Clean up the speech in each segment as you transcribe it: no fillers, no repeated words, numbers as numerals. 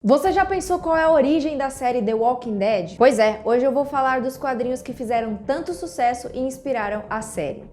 Você já pensou qual é a origem da série The Walking Dead? Pois é, hoje eu vou falar dos quadrinhos que fizeram tanto sucesso e inspiraram a série.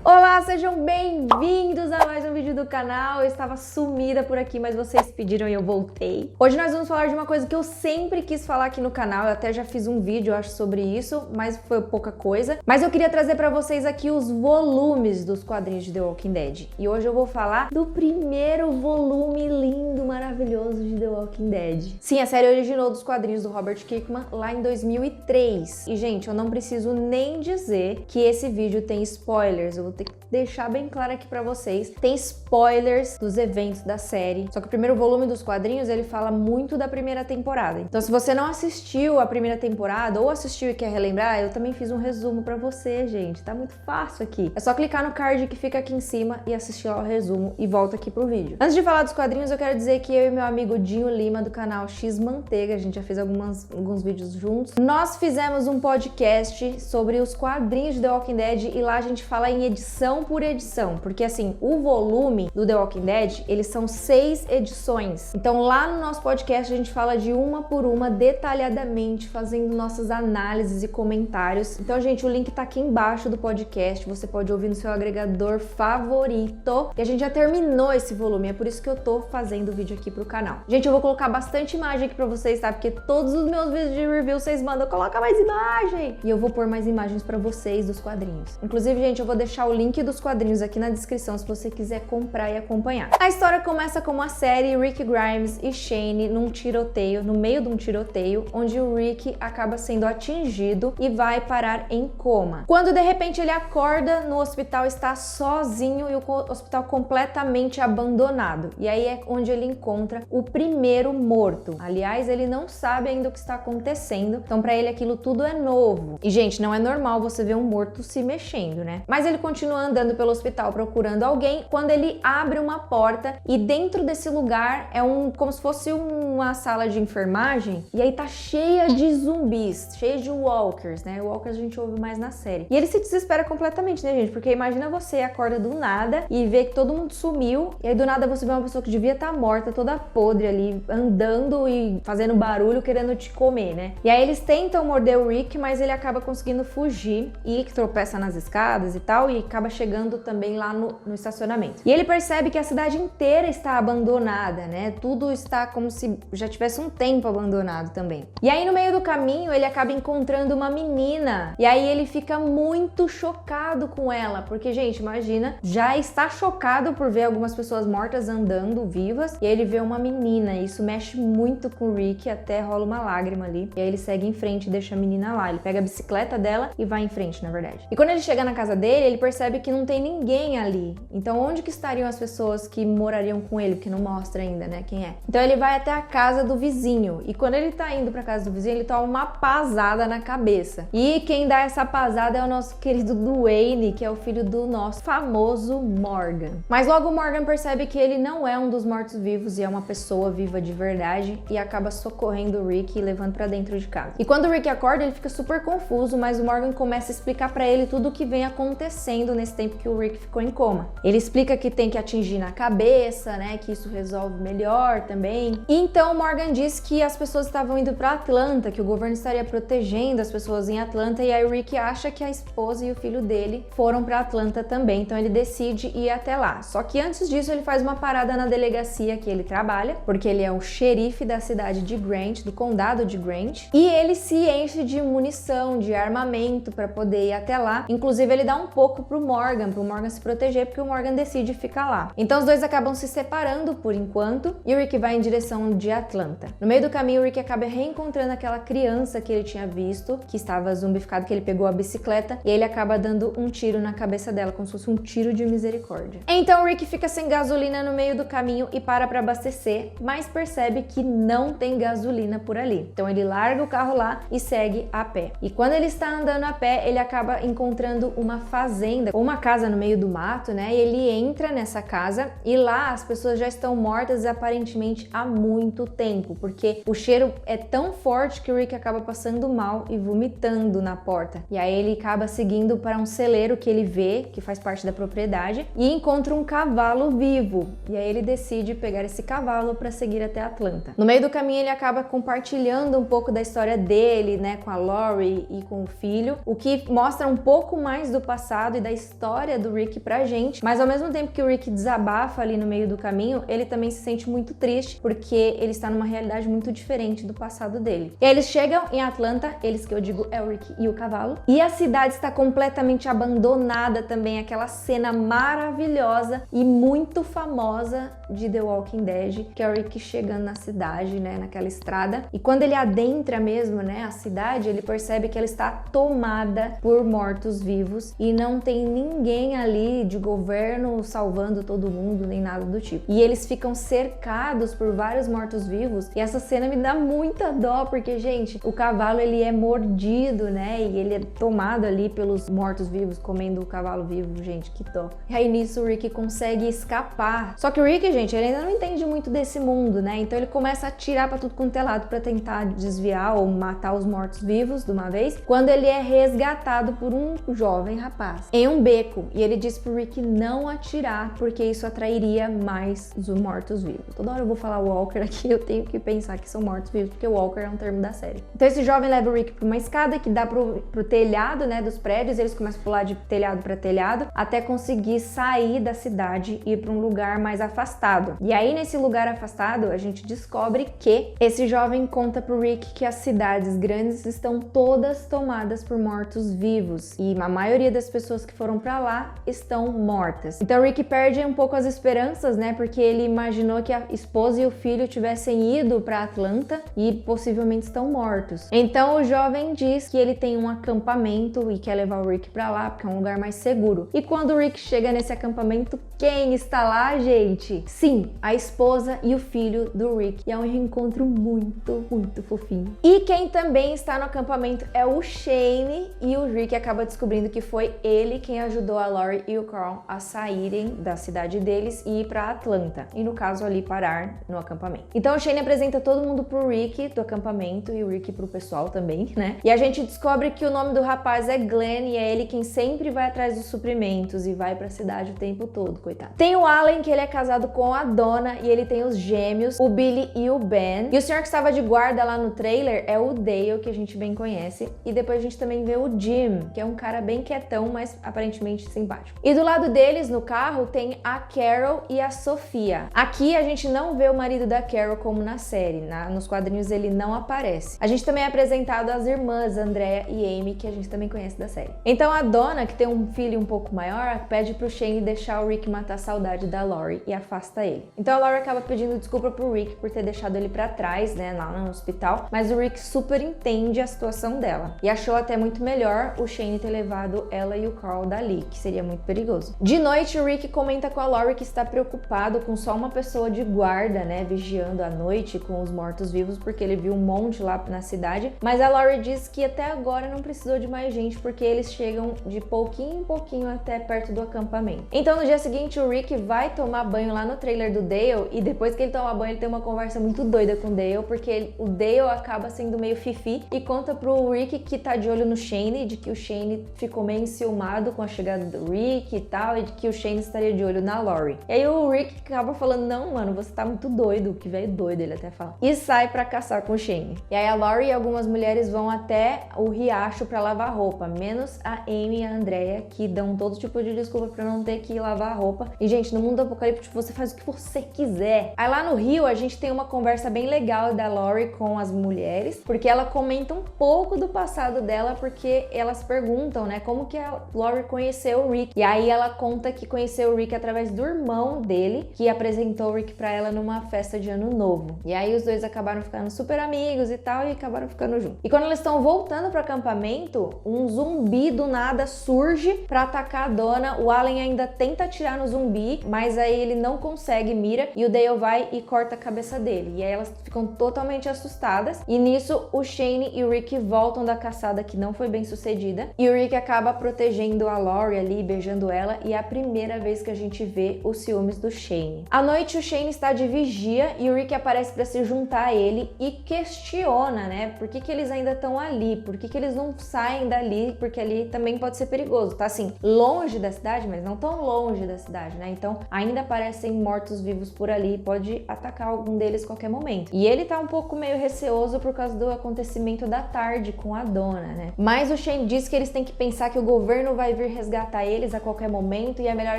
Olá, sejam bem-vindos a mais um vídeo do canal. Eu estava sumida por aqui, mas vocês pediram e eu voltei. Hoje nós vamos falar de uma coisa que eu sempre quis falar aqui no canal. Eu até já fiz um vídeo, eu acho, sobre isso, mas foi pouca coisa. Mas eu queria trazer pra vocês aqui os volumes dos quadrinhos de The Walking Dead. E hoje eu vou falar do primeiro volume lindo, maravilhoso de The Walking Dead. Sim, a série originou dos quadrinhos do Robert Kirkman lá em 2003. E, gente, eu não preciso nem dizer que esse vídeo tem spoilers. Eu vou ter que deixar bem claro aqui pra vocês. Tem spoilers dos eventos da série. Só que o primeiro volume dos quadrinhos, ele fala muito da primeira temporada. Então, se você não assistiu a primeira temporada ou assistiu e quer relembrar, eu também fiz um resumo pra você, gente. Tá muito fácil aqui. É só clicar no card que fica aqui em cima e assistir lá o resumo e volta aqui pro vídeo. Antes de falar dos quadrinhos, eu quero dizer que eu e meu amigo Dinho Lima, do canal X Manteiga, a gente já fez alguns vídeos juntos. Nós fizemos um podcast sobre os quadrinhos de The Walking Dead e lá a gente fala em edição por edição, porque assim, o volume do The Walking Dead, eles são 6 edições. Então lá no nosso podcast a gente fala de uma por uma, detalhadamente, fazendo nossas análises e comentários. Então, gente, o link tá aqui embaixo do podcast, você pode ouvir no seu agregador favorito. E a gente já terminou esse volume, é por isso que eu tô fazendo o vídeo aqui pro canal. Gente, eu vou colocar bastante imagem aqui pra vocês, tá? Porque todos os meus vídeos de review vocês mandam, coloca mais imagem! E eu vou pôr mais imagens pra vocês dos quadrinhos. Inclusive, gente, eu vou deixar o link dos quadrinhos aqui na descrição se você quiser comprar e acompanhar. A história começa com uma série Rick Grimes e Shane num tiroteio, no meio de um tiroteio, onde o Rick acaba sendo atingido e vai parar em coma. Quando de repente ele acorda, no hospital está sozinho e o hospital completamente abandonado. E aí é onde ele encontra o primeiro morto. Aliás, ele não sabe ainda o que está acontecendo, então pra ele aquilo tudo é novo. E, gente, não é normal você ver um morto se mexendo, né? Mas ele continua andando pelo hospital procurando alguém quando ele abre uma porta e dentro desse lugar é como se fosse uma sala de enfermagem e aí tá cheia de zumbis, cheia de walkers, né? Walkers a gente ouve mais na série. E ele se desespera completamente, né, gente? Porque imagina você acorda do nada e vê que todo mundo sumiu e aí do nada você vê uma pessoa que devia estar morta, toda podre ali, andando e fazendo barulho, querendo te comer, né? E aí eles tentam morder o Rick, mas ele acaba conseguindo fugir e tropeça nas escadas e tal e acaba chegando também lá no estacionamento. E ele percebe que a cidade inteira está abandonada, né? Tudo está como se já tivesse um tempo abandonado também. E aí no meio do caminho ele acaba encontrando uma menina e aí ele fica muito chocado com ela, porque, gente, imagina, já está chocado por ver algumas pessoas mortas andando vivas e aí ele vê uma menina e isso mexe muito com o Rick, até rola uma lágrima ali e aí ele segue em frente e deixa a menina lá. Ele pega a bicicleta dela e vai em frente, na verdade. E quando ele chega na casa dele, ele percebe que não tem ninguém ali. Então onde que estariam as pessoas que morariam com ele, porque não mostra ainda, né, quem é. Então ele vai até a casa do vizinho e quando ele tá indo pra casa do vizinho, ele toma uma pasada na cabeça. E quem dá essa pasada é o nosso querido Duane, que é o filho do nosso famoso Morgan. Mas logo o Morgan percebe que ele não é um dos mortos-vivos e é uma pessoa viva de verdade e acaba socorrendo o Rick e levando pra dentro de casa. E quando o Rick acorda, ele fica super confuso, mas o Morgan começa a explicar pra ele tudo o que vem acontecendo nesse tempo que o Rick ficou em coma. Ele explica que tem que atingir na cabeça, né, que isso resolve melhor também. E então o Morgan diz que as pessoas estavam indo pra Atlanta, que o governo estaria protegendo as pessoas em Atlanta, e aí o Rick acha que a esposa e o filho dele foram pra Atlanta também, então ele decide ir até lá. Só que antes disso ele faz uma parada na delegacia que ele trabalha, porque ele é o xerife da cidade de Grant, do condado de Grant, e ele se enche de munição, de armamento pra poder ir até lá. Inclusive ele dá um pouco pro Morgan se proteger, porque o Morgan decide ficar lá. Então os dois acabam se separando por enquanto e o Rick vai em direção de Atlanta. No meio do caminho, o Rick acaba reencontrando aquela criança que ele tinha visto, que estava zumbificado, que ele pegou a bicicleta e ele acaba dando um tiro na cabeça dela, como se fosse um tiro de misericórdia. Então o Rick fica sem gasolina no meio do caminho e para pra abastecer, mas percebe que não tem gasolina por ali. Então ele larga o carro lá e segue a pé. E quando ele está andando a pé, ele acaba encontrando uma fazenda, ou uma casa no meio do mato, né? E ele entra nessa casa e lá as pessoas já estão mortas aparentemente há muito tempo, porque o cheiro é tão forte que o Rick acaba passando mal e vomitando na porta. E aí ele acaba seguindo para um celeiro que ele vê, que faz parte da propriedade, e encontra um cavalo vivo. E aí ele decide pegar esse cavalo para seguir até Atlanta. No meio do caminho ele acaba compartilhando um pouco da história dele, né, com a Lori e com o filho, o que mostra um pouco mais do passado e da história do Rick pra gente, mas ao mesmo tempo que o Rick desabafa ali no meio do caminho, ele também se sente muito triste, porque ele está numa realidade muito diferente do passado dele. E aí eles chegam em Atlanta, eles que eu digo é o Rick e o cavalo, e a cidade está completamente abandonada também, aquela cena maravilhosa e muito famosa de The Walking Dead, que é o Rick chegando na cidade, né, naquela estrada, e quando ele adentra mesmo, né, a cidade, ele percebe que ela está tomada por mortos-vivos e não tem ninguém ali de governo salvando todo mundo, nem nada do tipo. E eles ficam cercados por vários mortos-vivos, e essa cena me dá muita dó, porque, gente, o cavalo, ele é mordido, né, e ele é tomado ali pelos mortos-vivos, comendo o cavalo vivo, gente, que dó. E aí nisso o Rick consegue escapar. Só que o Rick, gente, ele ainda não entende muito desse mundo, né, então ele começa a atirar pra tudo quanto é lado pra tentar desviar ou matar os mortos-vivos de uma vez, quando ele é resgatado por um jovem rapaz em um beco, e ele diz pro Rick não atirar, porque isso atrairia mais os mortos-vivos. Toda hora eu vou falar Walker aqui, eu tenho que pensar que são mortos-vivos, porque Walker é um termo da série. Então esse jovem leva o Rick pra uma escada que dá pro telhado, né, dos prédios, eles começam a pular de telhado pra telhado, até conseguir sair da cidade e ir pra um lugar mais afastado. E aí nesse lugar afastado, a gente descobre que esse jovem conta pro Rick que as cidades grandes estão todas tomadas por mortos-vivos, e a maioria das pessoas que foram pra lá estão mortas. Então o Rick perde um pouco as esperanças, né, porque ele imaginou que a esposa e o filho tivessem ido pra Atlanta e possivelmente estão mortos. Então o jovem diz que ele tem um acampamento e quer levar o Rick pra lá, porque é um lugar mais seguro. E quando o Rick chega nesse acampamento, quem está lá, gente? Sim, a esposa e o filho do Rick. E é um reencontro muito, muito fofinho. E quem também está no acampamento é o Shane, e o Rick acaba descobrindo que foi ele quem ajudou a Lori e o Carl a saírem da cidade deles e ir pra Atlanta. E no caso ali parar no acampamento. Então o Shane apresenta todo mundo pro Rick do acampamento e o Rick pro pessoal também, né? E a gente descobre que o nome do rapaz é Glenn, e é ele quem sempre vai atrás dos suprimentos e vai pra cidade o tempo todo, coitado. Tem o Allen, que ele é casado com a Donna, e ele tem os gêmeos, o Billy e o Ben. E o senhor que estava de guarda lá no trailer é o Dale, que a gente bem conhece. E depois a gente também vê o Jim, que é um cara bem quietão, mas aparentemente simpático. E do lado deles, no carro, tem a Carol e a Sofia. Aqui a gente não vê o marido da Carol como na série, nos quadrinhos ele não aparece. A gente também é apresentado as irmãs Andrea e Amy, que a gente também conhece da série. Então a Donna, que tem um filho um pouco maior, pede pro Shane deixar o Rick matar a saudade da Lori e afasta ele. Então a Lori acaba pedindo desculpa pro Rick por ter deixado ele pra trás, né, lá no hospital, mas o Rick super entende a situação dela e achou até muito melhor o Shane ter levado ela e o Carl dali, que seria muito perigoso. De noite, o Rick comenta com a Lori que está preocupado com só uma pessoa de guarda, né, vigiando à noite com os mortos-vivos, porque ele viu um monte lá na cidade, mas a Lori diz que até agora não precisou de mais gente, porque eles chegam de pouquinho em pouquinho até perto do acampamento. Então no dia seguinte, o Rick vai tomar banho lá no trailer do Dale, e depois que ele toma banho, ele tem uma conversa muito doida com o Dale, porque o Dale acaba sendo meio fifi e conta pro Rick que tá de olho no Shane, de que o Shane ficou meio enciumado com a chegada do Rick e tal, e de que o Shane estaria de olho na Lori. E aí o Rick acaba falando, não, mano, você tá muito doido, que velho doido, ele até fala. E sai pra caçar com o Shane. E aí a Lori e algumas mulheres vão até o riacho pra lavar roupa, menos a Amy e a Andrea, que dão todo tipo de desculpa pra não ter que ir lavar a roupa. E, gente, no mundo apocalíptico você faz o que você quiser. Aí lá no Rio a gente tem uma conversa bem legal da Lori com as mulheres, porque ela comenta um pouco do passado dela, porque elas perguntam, né, como que a Lori conheceu o Rick. E aí ela conta que conheceu o Rick através do irmão dele, que apresentou o Rick pra ela numa festa de ano novo. E aí os dois acabaram ficando super amigos e tal, e acabaram ficando juntos. E quando eles estão voltando pro acampamento, um zumbi do nada surge pra atacar a Donna. O Allen ainda tenta atirar no no zumbi, mas aí ele não consegue mira e o Dale vai e corta a cabeça dele. E aí elas ficam totalmente assustadas. E nisso o Shane e o Rick voltam da caçada que não foi bem sucedida. E o Rick acaba protegendo a Laurie ali, beijando ela. E é a primeira vez que a gente vê os ciúmes do Shane. À noite o Shane está de vigia e o Rick aparece para se juntar a ele e questiona, né? Por que eles ainda estão ali? Por que eles não saem dali? Porque ali também pode ser perigoso. Tá assim, longe da cidade, mas não tão longe da cidade, né? Então ainda aparecem mortos-vivos por ali, pode atacar algum deles a qualquer momento. E ele tá um pouco meio receoso por causa do acontecimento da tarde com a dona, né? Mas o Shane diz que eles têm que pensar que o governo vai vir resgatar eles a qualquer momento e é melhor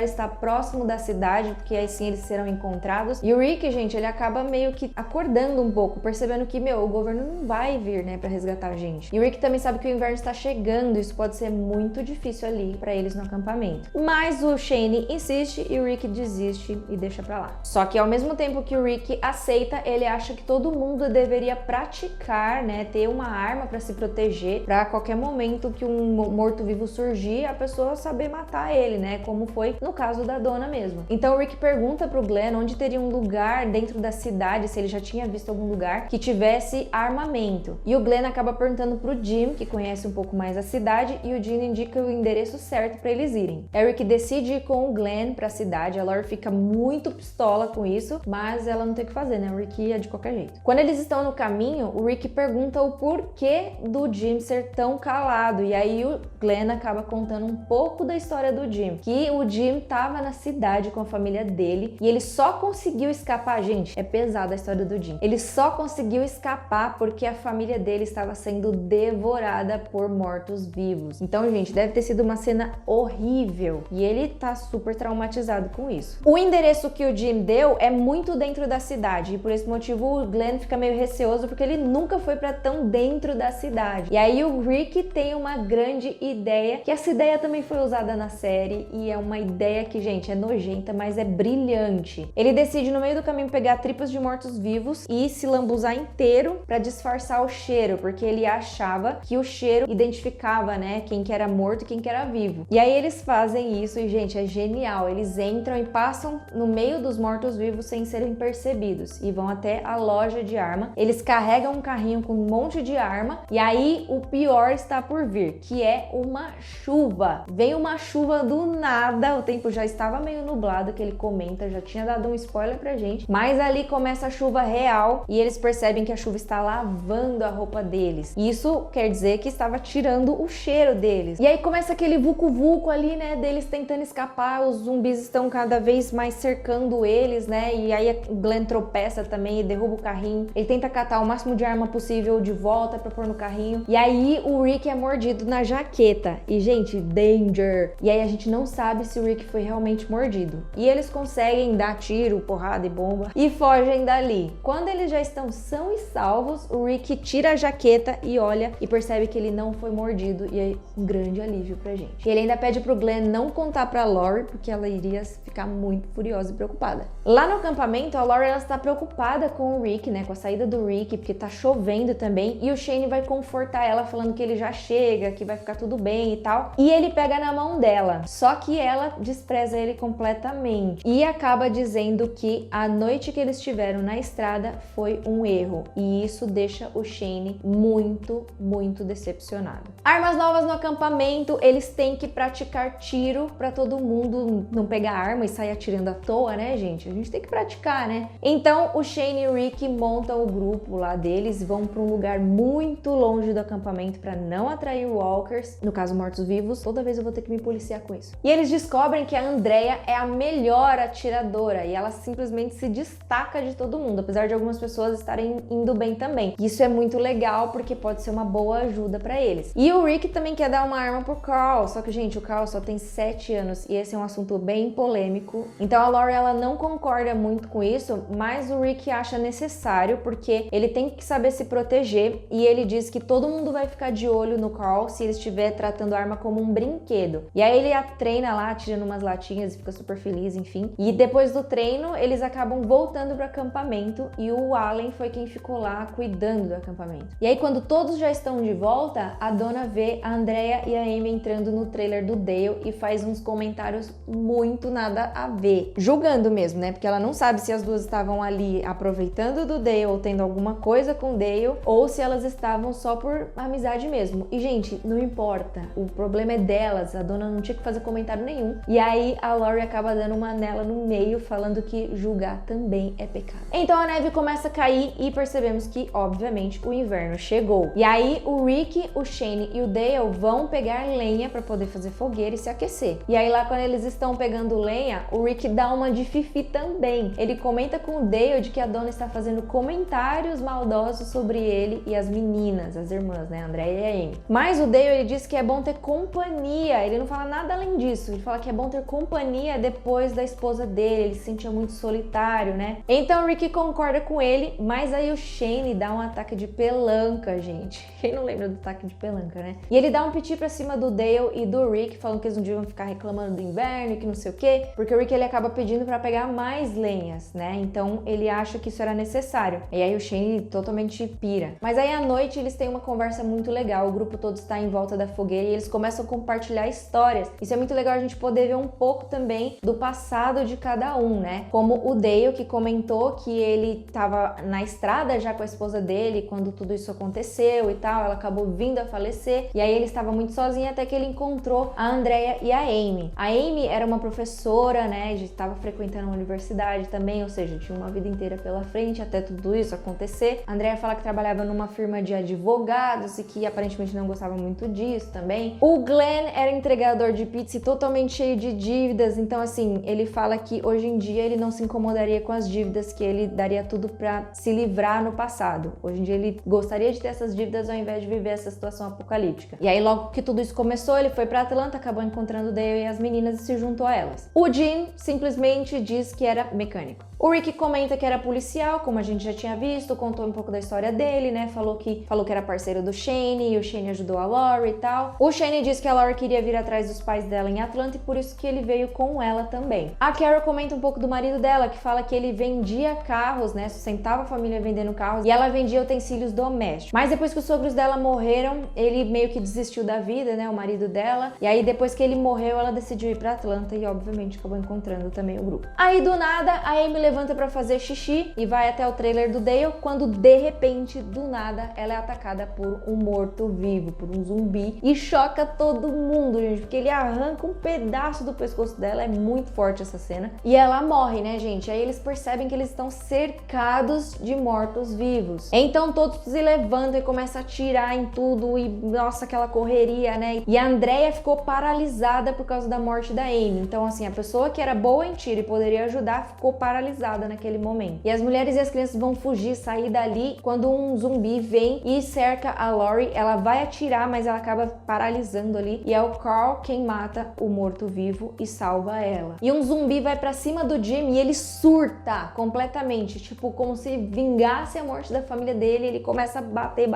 estar próximo da cidade, porque aí sim eles serão encontrados. E o Rick, gente, ele acaba meio que acordando um pouco, percebendo que, meu, o governo não vai vir, né, pra resgatar a gente. E o Rick também sabe que o inverno está chegando, isso pode ser muito difícil ali pra eles no acampamento. Mas o Shane insiste e o Rick desiste e deixa pra lá. Só que ao mesmo tempo que o Rick aceita, ele acha que todo mundo deveria praticar, né, ter uma arma pra se proteger, pra qualquer momento que um morto-vivo surgir, a pessoa saber matar ele, né, como foi no caso da dona mesmo. Então o Rick pergunta pro Glenn onde teria um lugar dentro da cidade, se ele já tinha visto algum lugar que tivesse armamento. E o Glenn acaba perguntando pro Jim, que conhece um pouco mais a cidade, e o Jim indica o endereço certo pra eles irem. Eric decide ir com o Glenn pra cidade, a Laurie fica muito pistola com isso, mas ela não tem o que fazer, né? O Rick ia de qualquer jeito. Quando eles estão no caminho, o Rick pergunta o porquê do Jim ser tão calado, e aí o Glenn acaba contando um pouco da história do Jim, que o Jim tava na cidade com a família dele e ele só conseguiu escapar, gente, é pesada a história do Jim. Ele só conseguiu escapar porque a família dele estava sendo devorada por mortos-vivos. Então, gente, deve ter sido uma cena horrível e ele tá super traumatizado com isso. O endereço que o Jim deu é muito dentro da cidade e por esse motivo o Glenn fica meio receoso porque ele nunca foi pra tão dentro da cidade. E aí o Rick tem uma grande ideia, que essa ideia também foi usada na série e é uma ideia que, gente, é nojenta, mas é brilhante. Ele decide no meio do caminho pegar tripas de mortos-vivos e se lambuzar inteiro pra disfarçar o cheiro, porque ele achava que o cheiro identificava, né, quem que era morto e quem que era vivo. E aí eles fazem isso e, gente, é genial. Eles entram e passam no meio dos mortos-vivos sem serem percebidos e vão até a loja de arma. Eles carregam um carrinho com um monte de arma e aí o pior está por vir, que é uma chuva. Vem uma chuva do nada, o tempo já estava meio nublado, que ele comenta, já tinha dado um spoiler pra gente, mas ali começa a chuva real e eles percebem que a chuva está lavando a roupa deles. Isso quer dizer que estava tirando o cheiro deles. E aí começa aquele vucu-vucu ali, né, deles tentando escapar, os zumbis estão cada vez mais cercando eles, né, e aí o Glenn tropeça também e derruba o carrinho. Ele tenta catar o máximo de arma possível de volta pra pôr no carrinho. E aí o Rick é mordido na jaqueta. E, gente, danger! E aí a gente não sabe se o Rick foi realmente mordido. E eles conseguem dar tiro, porrada e bomba e fogem dali. Quando eles já estão sãos e salvos, o Rick tira a jaqueta e olha e percebe que ele não foi mordido. E aí, um grande alívio pra gente. E ele ainda pede pro Glenn não contar pra Laurie, porque ela iria ficar muito furiosa e preocupada. Lá no acampamento, a Laurie, ela está preocupada com o Rick, né, com a saída do Rick, porque tá chovendo também, e o Shane vai confortar ela falando que ele já chega, que vai ficar tudo bem e tal. E ele pega na mão dela, só que ela despreza ele completamente e acaba dizendo que a noite que eles tiveram na estrada foi um erro, e isso deixa o Shane muito, muito decepcionado. Armas novas no acampamento, eles têm que praticar tiro pra todo mundo não pegar arma e sair atirando à toa, né, gente? A gente tem que praticar, né? Então o Shane e o Rick montam o grupo lá deles, vão pra um lugar muito longe do acampamento pra não atrair walkers, no caso mortos-vivos. Toda vez eu vou ter que me policiar com isso. E eles descobrem que a Andrea é a melhor atiradora e ela simplesmente se destaca de todo mundo, apesar de algumas pessoas estarem indo bem também. Isso é muito legal porque pode ser uma boa ajuda pra eles. E o Rick também quer dar uma arma pro Carl, só que, gente, o Carl só tem 7 anos e esse é um assunto bem polêmico. Então a Laurie, ela não concorda muito com isso, mas o Rick acha necessário porque ele tem que saber se proteger e ele diz que todo mundo vai ficar de olho no Carl se ele estiver tratando a arma como um brinquedo. E aí ele a treina lá, tirando umas latinhas e fica super feliz, enfim. E depois do treino, eles acabam voltando pro acampamento e o Allen foi quem ficou lá cuidando do acampamento. E aí quando todos já estão de volta, a dona vê a Andrea e a Amy entrando no trailer do Dale e faz uns comentários muito muito nada a ver. Julgando mesmo, né? Porque ela não sabe se as duas estavam ali aproveitando do Dale ou tendo alguma coisa com o Dale, ou se elas estavam só por amizade mesmo. E, gente, não importa. O problema é delas. A dona não tinha que fazer comentário nenhum. E aí a Lori acaba dando uma nela no meio, falando que julgar também é pecado. Então a neve começa a cair e percebemos que, obviamente, o inverno chegou. E aí o Rick, o Shane e o Dale vão pegar lenha para poder fazer fogueira e se aquecer. E aí lá quando eles estão pegando lenha, o Rick dá uma de fifi também. Ele comenta com o Dale de que a dona está fazendo comentários maldosos sobre ele e as meninas, as irmãs, né, Andréia e a Amy. Mas o Dale, ele diz que é bom ter companhia. Ele não fala nada além disso. Ele fala que é bom ter companhia depois da esposa dele. Ele se sentia muito solitário, né? Então o Rick concorda com ele, mas aí o Shane dá um ataque de pelanca, gente. Quem não lembra do ataque de pelanca, né? E ele dá um piti pra cima do Dale e do Rick, falando que eles não deviam ficar reclamando do inverno e que não sei o quê, porque o Rick, ele acaba pedindo pra pegar mais lenhas, né? Então ele acha que isso era necessário. E aí o Shane totalmente pira. Mas aí à noite eles têm uma conversa muito legal, o grupo todo está em volta da fogueira e eles começam a compartilhar histórias. Isso é muito legal a gente poder ver um pouco também do passado de cada um, né? Como o Dale, que comentou que ele tava na estrada já com a esposa dele quando tudo isso aconteceu e tal, ela acabou vindo a falecer, e aí ele estava muito sozinho até que ele encontrou a Andrea e a Amy. A Amy era uma professora, né, já estava frequentando a universidade também, ou seja, tinha uma vida inteira pela frente até tudo isso acontecer. A Andrea fala que trabalhava numa firma de advogados e que aparentemente não gostava muito disso também. O Glenn era entregador de pizza e totalmente cheio de dívidas, então assim, ele fala que hoje em dia ele não se incomodaria com as dívidas, que ele daria tudo pra se livrar no passado. Hoje em dia ele gostaria de ter essas dívidas ao invés de viver essa situação apocalíptica. E aí logo que tudo isso começou, ele foi pra Atlanta, acabou encontrando o Dale e as meninas e se juntou a elas. O Jim simplesmente diz que era mecânico. O Rick comenta que era policial, como a gente já tinha visto, contou um pouco da história dele, né? Falou que era parceiro do Shane e o Shane ajudou a Lori e tal. O Shane disse que a Lori queria vir atrás dos pais dela em Atlanta e por isso que ele veio com ela também. A Carol comenta um pouco do marido dela, que fala que ele vendia carros, né? Sustentava a família vendendo carros e ela vendia utensílios domésticos. Mas depois que os sogros dela morreram, ele meio que desistiu da vida, né? O marido dela. E aí depois que ele morreu, ela decidiu ir pra Atlanta e obviamente acabou encontrando também o grupo. Aí do nada, a Amy levanta pra fazer xixi e vai até o trailer do Dale, quando de repente, do nada, ela é atacada por um morto-vivo, por um zumbi, e choca todo mundo, gente, porque ele arranca um pedaço do pescoço dela. É muito forte essa cena. E ela morre, né, gente? Aí eles percebem que eles estão cercados de mortos-vivos. Então todos se levantam e começam a atirar em tudo e, nossa, aquela correria, né? E a Andrea ficou paralisada por causa da morte da Amy. Então, assim, a pessoa que era boa em tiro e poderia ajudar ficou paralisada naquele momento. E as mulheres e as crianças vão fugir, sair dali, quando um zumbi vem e cerca a Lori. Ela vai atirar, mas ela acaba paralisando ali. E é o Carl quem mata o morto-vivo e salva ela. E um zumbi vai pra cima do Jim e ele surta completamente, tipo, como se vingasse a morte da família dele. Ele começa a bater,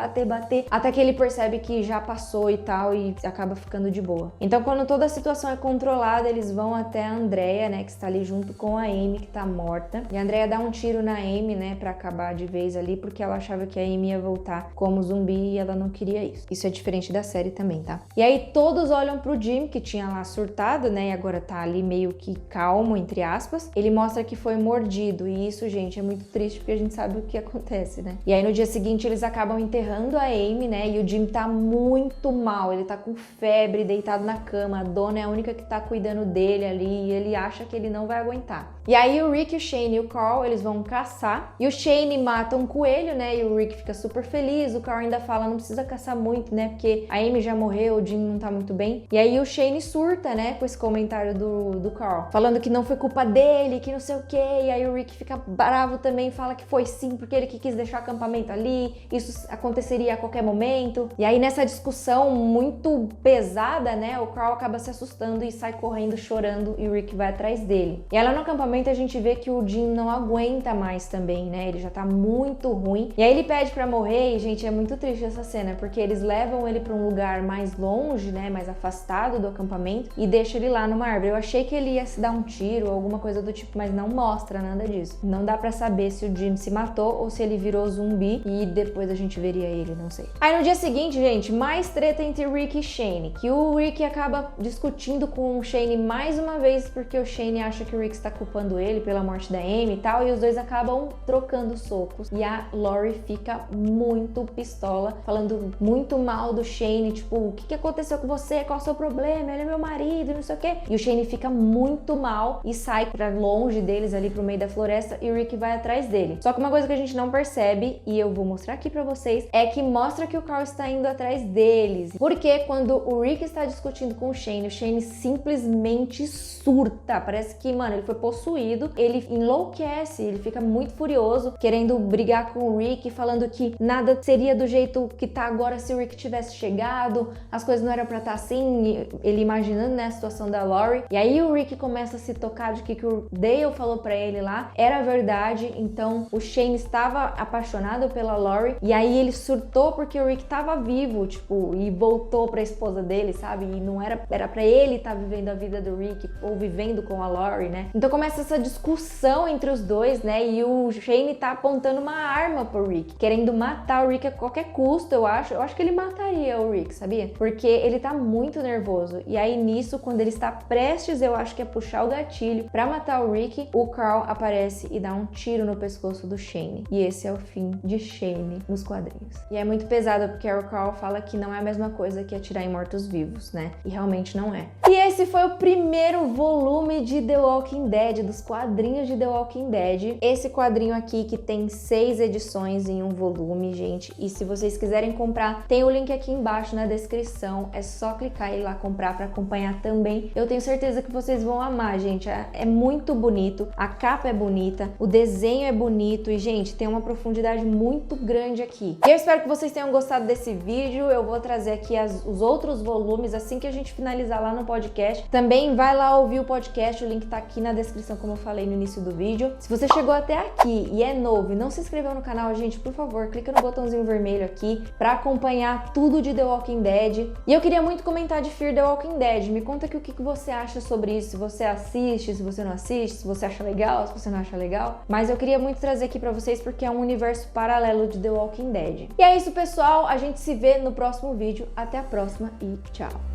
até que ele percebe que já passou e tal, e acaba ficando de boa. Então, quando toda a situação é controlada, eles vão até a Andrea, né, que está ali junto com a Amy, que tá morta. E a Andrea dá um tiro na Amy, né, pra acabar de vez ali, porque ela achava que a Amy ia voltar como zumbi e ela não queria isso. Isso é diferente da série também, tá? E aí todos olham pro Jim, que tinha lá surtado, né, e agora tá ali meio que calmo, entre aspas. Ele mostra que foi mordido, e isso, gente, é muito triste, porque a gente sabe o que acontece, né? E aí no dia seguinte eles acabam enterrando a Amy, né, e o Jim tá muito mal, ele tá com febre, deitado na cama. A dona é a única que tá cuidando dele ali, e ele acha que ele não vai aguentar. E aí o Rick, o Shane e o Carl, eles vão caçar, e o Shane mata um coelho, né, e o Rick fica super feliz. O Carl ainda fala, não precisa caçar muito, né, porque a Amy já morreu, o Jim não tá muito bem. E aí o Shane surta, né, com esse comentário do Carl, falando que não foi culpa dele, que não sei o que. E aí o Rick fica bravo também, fala que foi sim, porque ele que quis deixar o acampamento ali, isso aconteceria a qualquer momento. E aí nessa discussão muito pesada, né, o Carl acaba se assustando e sai correndo, chorando, e o Rick vai atrás dele. E aí lá no acampamento a gente vê que o Jim não aguenta mais também, né, ele já tá muito ruim. E aí ele pede pra morrer, e gente, é muito triste essa cena, porque eles levam ele pra um lugar mais longe, né, mais afastado do acampamento, e deixam ele lá numa árvore. Eu achei que ele ia se dar um tiro ou alguma coisa do tipo, mas não mostra nada disso. Não dá pra saber se o Jim se matou ou se ele virou zumbi, e depois a gente veria ele, não sei. Aí no dia seguinte, gente, mais treta entre Rick e Shane, que o Rick acaba discutindo com o Shane mais mais uma vez porque o Shane acha que o Rick está culpando ele pela morte da Amy e tal, e os dois acabam trocando socos. E a Lori fica muito pistola, falando muito mal do Shane, tipo, o que aconteceu com você? Qual é o seu problema? Ele é meu marido, não sei o quê. E o Shane fica muito mal e sai pra longe deles ali pro meio da floresta, e o Rick vai atrás dele. Só que uma coisa que a gente não percebe, e eu vou mostrar aqui pra vocês, é que mostra que o Carl está indo atrás deles. Porque quando o Rick está discutindo com o Shane simplesmente surta. Parece que, mano, ele foi possuído, ele enlouquece, ele fica muito furioso, querendo brigar com o Rick, falando que nada seria do jeito que tá agora se o Rick tivesse chegado, as coisas não eram pra estar assim, ele imaginando, né, a situação da Lori. E aí o Rick começa a se tocar de que o Dale falou pra ele lá era verdade, então o Shane estava apaixonado pela Lori, e aí ele surtou porque o Rick tava vivo, tipo, e voltou pra esposa dele, sabe? E não era pra ele estar vivendo a vida do Rick ou vivendo com a Lori, né? Então começa essa discussão entre os dois, né? E o Shane tá apontando uma arma pro Rick, querendo matar o Rick a qualquer custo, eu acho. Eu acho que ele mataria o Rick, sabia? Porque ele tá muito nervoso. E aí nisso, quando ele está prestes, eu acho que é puxar o gatilho pra matar o Rick, o Carl aparece e dá um tiro no pescoço do Shane. E esse é o fim de Shane nos quadrinhos. E é muito pesado porque o Carl fala que não é a mesma coisa que atirar em mortos-vivos, né? E realmente não é. E esse foi o primeiro volume de The Walking Dead, dos quadrinhos de The Walking Dead. Esse quadrinho aqui que tem 6 edições em um volume, gente. E se vocês quiserem comprar, tem o link aqui embaixo na descrição. É só clicar e ir lá comprar para acompanhar também. Eu tenho certeza que vocês vão amar, gente. É muito bonito, a capa é bonita, o desenho é bonito e, gente, tem uma profundidade muito grande aqui. E eu espero que vocês tenham gostado desse vídeo. Eu vou trazer aqui os outros volumes assim que a gente finalizar lá no podcast. Também vai lá ouvir o podcast, o link tá aqui na descrição, como eu falei no início do vídeo. Se você chegou até aqui e é novo e não se inscreveu no canal, gente, por favor, clica no botãozinho vermelho aqui pra acompanhar tudo de The Walking Dead. E eu queria muito comentar de Fear the Walking Dead. Me conta aqui o que você acha sobre isso, se você assiste, se você não assiste, se você acha legal, se você não acha legal. Mas eu queria muito trazer aqui pra vocês porque é um universo paralelo de The Walking Dead. E é isso, pessoal. A gente se vê no próximo vídeo. Até a próxima e tchau!